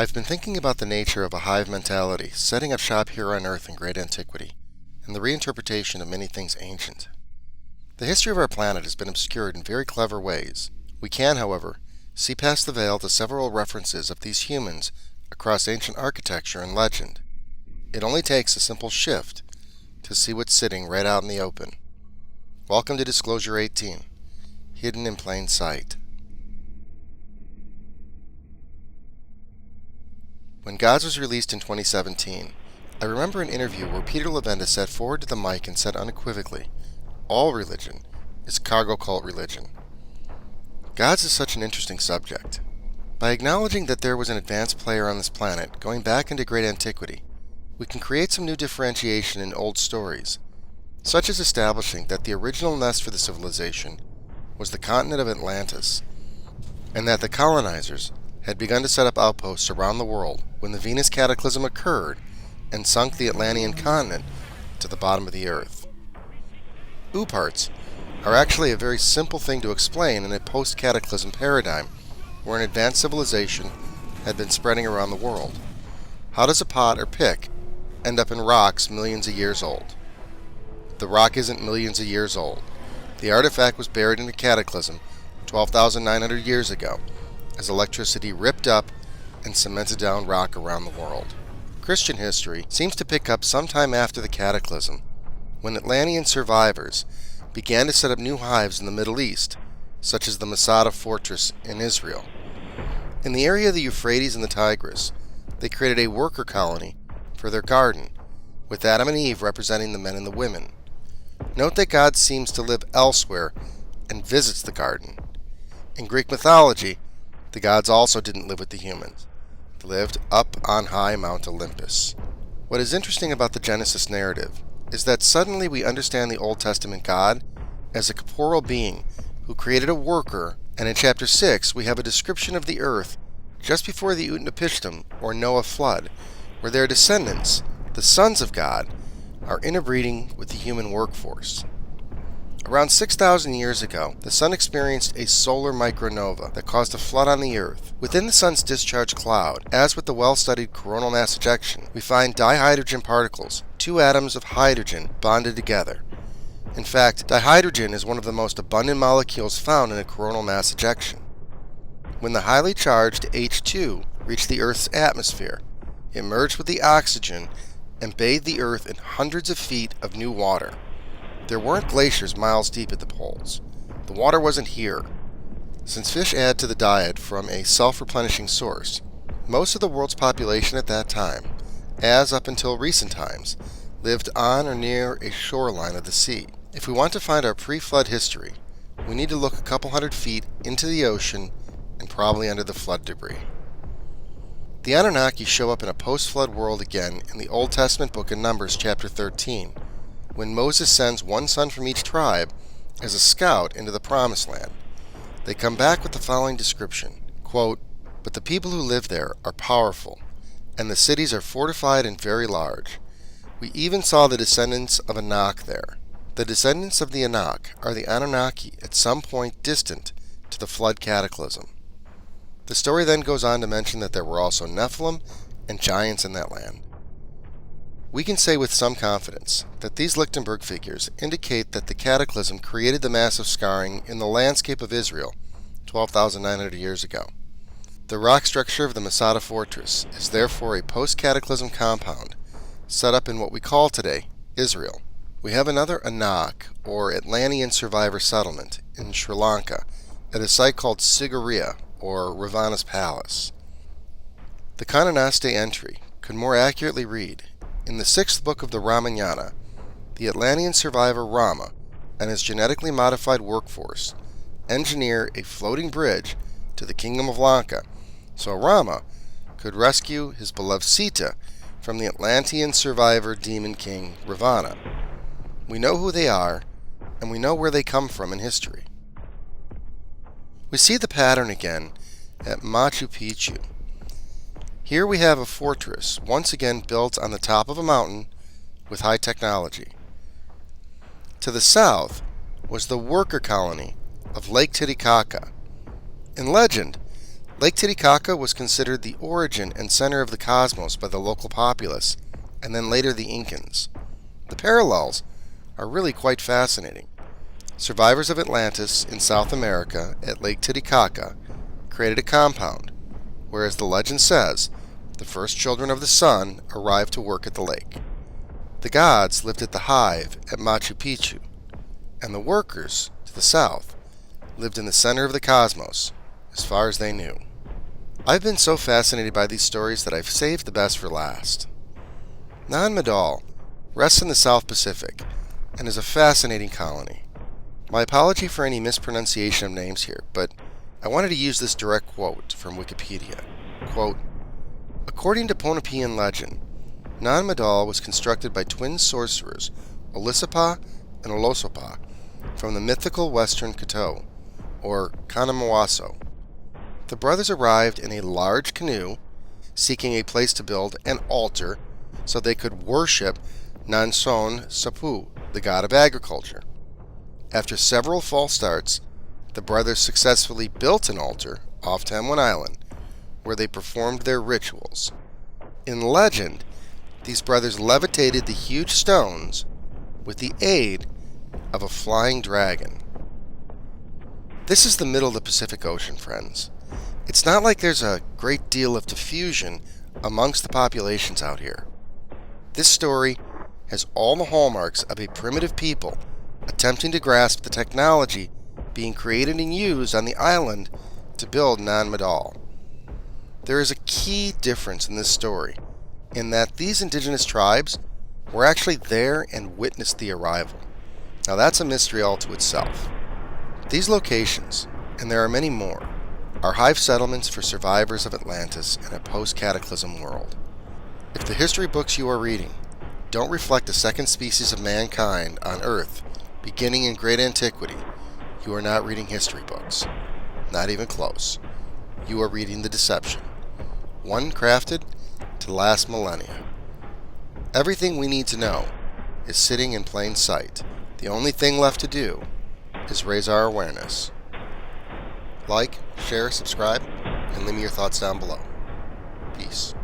I've been thinking about the nature of a hive mentality, setting up shop here on Earth in great antiquity, and the reinterpretation of many things ancient. The history of our planet has been obscured in very clever ways. We can, however, see past the veil to several references of these humans across ancient architecture and legend. It only takes a simple shift to see what's sitting right out in the open. Welcome to Disclosure 18, Hidden in Plain Sight. When Gods was released in 2017, I remember an interview where Peter Levenda sat forward to the mic and said unequivocally, all religion is cargo cult religion. Gods is such an interesting subject. By acknowledging that there was an advanced player on this planet going back into great antiquity, we can create some new differentiation in old stories, such as establishing that the original nest for the civilization was the continent of Atlantis, and that the colonizers had begun to set up outposts around the world when the Venus cataclysm occurred and sunk the Atlantean continent to the bottom of the earth. Parts are actually a very simple thing to explain in a post-cataclysm paradigm where an advanced civilization had been spreading around the world. How does a pot or pick end up in rocks millions of years old? The rock isn't millions of years old. The artifact was buried in a cataclysm 12,900 years ago, as electricity ripped up and cemented down rock around the world. Christian history seems to pick up sometime after the cataclysm, when Atlantean survivors began to set up new hives in the Middle East, such as the Masada fortress in Israel. In the area of the Euphrates and the Tigris, they created a worker colony for their garden, with Adam and Eve representing the men and the women. Note that God seems to live elsewhere and visits the garden. In Greek mythology, the gods also didn't live with the humans. They lived up on high Mount Olympus. What is interesting about the Genesis narrative is that suddenly we understand the Old Testament God as a corporeal being who created a worker, and in chapter 6 we have a description of the earth just before the Utnapishtim or Noah flood, where their descendants, the sons of God, are interbreeding with the human workforce. Around 6,000 years ago, the Sun experienced a solar micronova that caused a flood on the Earth. Within the Sun's discharge cloud, as with the well-studied coronal mass ejection, we find dihydrogen particles, two atoms of hydrogen bonded together. In fact, dihydrogen is one of the most abundant molecules found in a coronal mass ejection. When the highly charged H2 reached the Earth's atmosphere, it merged with the oxygen and bathed the Earth in hundreds of feet of new water. There weren't glaciers miles deep at the poles. The water wasn't here. Since fish add to the diet from a self-replenishing source, most of the world's population at that time, as up until recent times, lived on or near a shoreline of the sea. If we want to find our pre-flood history, we need to look a couple hundred feet into the ocean and probably under the flood debris. The Anunnaki show up in a post-flood world again in the Old Testament book of Numbers chapter 13, when Moses sends one son from each tribe as a scout into the Promised Land. They come back with the following description, quote, "But the people who live there are powerful, and the cities are fortified and very large. We even saw the descendants of Anak there." The descendants of the Anak are the Anunnaki at some point distant to the flood cataclysm. The story then goes on to mention that there were also Nephilim and giants in that land. We can say with some confidence that these Lichtenberg figures indicate that the cataclysm created the massive scarring in the landscape of Israel 12,900 years ago. The rock structure of the Masada fortress is therefore a post-cataclysm compound set up in what we call today Israel. We have another Anak, or Atlantean survivor settlement, in Sri Lanka at a site called Sigiriya, or Ravana's palace. The Caanan entry could more accurately read, in the 6th book of the Ramayana, the Atlantean survivor Rama and his genetically modified workforce engineer a floating bridge to the kingdom of Lanka so Rama could rescue his beloved Sita from the Atlantean survivor demon king Ravana. We know who they are, and we know where they come from in history. We see the pattern again at Machu Picchu. Here we have a fortress, once again built on the top of a mountain with high technology. To the south was the worker colony of Lake Titicaca. In legend, Lake Titicaca was considered the origin and center of the cosmos by the local populace, and then later the Incans. The parallels are really quite fascinating. Survivors of Atlantis in South America at Lake Titicaca created a compound, whereas the legend says the first children of the sun arrived to work at the lake. The gods lived at the Hive at Machu Picchu, and the workers, to the south, lived in the center of the cosmos, as far as they knew. I've been so fascinated by these stories that I've saved the best for last. Nan Madol rests in the South Pacific and is a fascinating colony. My apology for any mispronunciation of names here, but I wanted to use this direct quote from Wikipedia. Quote, "According to Pohnpeian legend, Nan Madol was constructed by twin sorcerers, Olisapa and Olosapa, from the mythical western Kato, or Caanan. The brothers arrived in a large canoe, seeking a place to build an altar so they could worship Nanson Sapu, the god of agriculture. After several false starts, the brothers successfully built an altar off Tamwan Island, where they performed their rituals. In legend, these brothers levitated the huge stones with the aid of a flying dragon." This is the middle of the Pacific Ocean, friends. It's not like there's a great deal of diffusion amongst the populations out here. This story has all the hallmarks of a primitive people attempting to grasp the technology being created and used on the island to build Nan Madol. There is a key difference in this story, in that these indigenous tribes were actually there and witnessed the arrival. Now that's a mystery all to itself. These locations, and there are many more, are hive settlements for survivors of Atlantis in a post-cataclysm world. If the history books you are reading don't reflect a second species of mankind on Earth beginning in great antiquity, you are not reading history books. Not even close. You are reading the deception, one crafted to last millennia. Everything we need to know is sitting in plain sight. The only thing left to do is raise our awareness. Like, share, subscribe, and leave me your thoughts down below. Peace.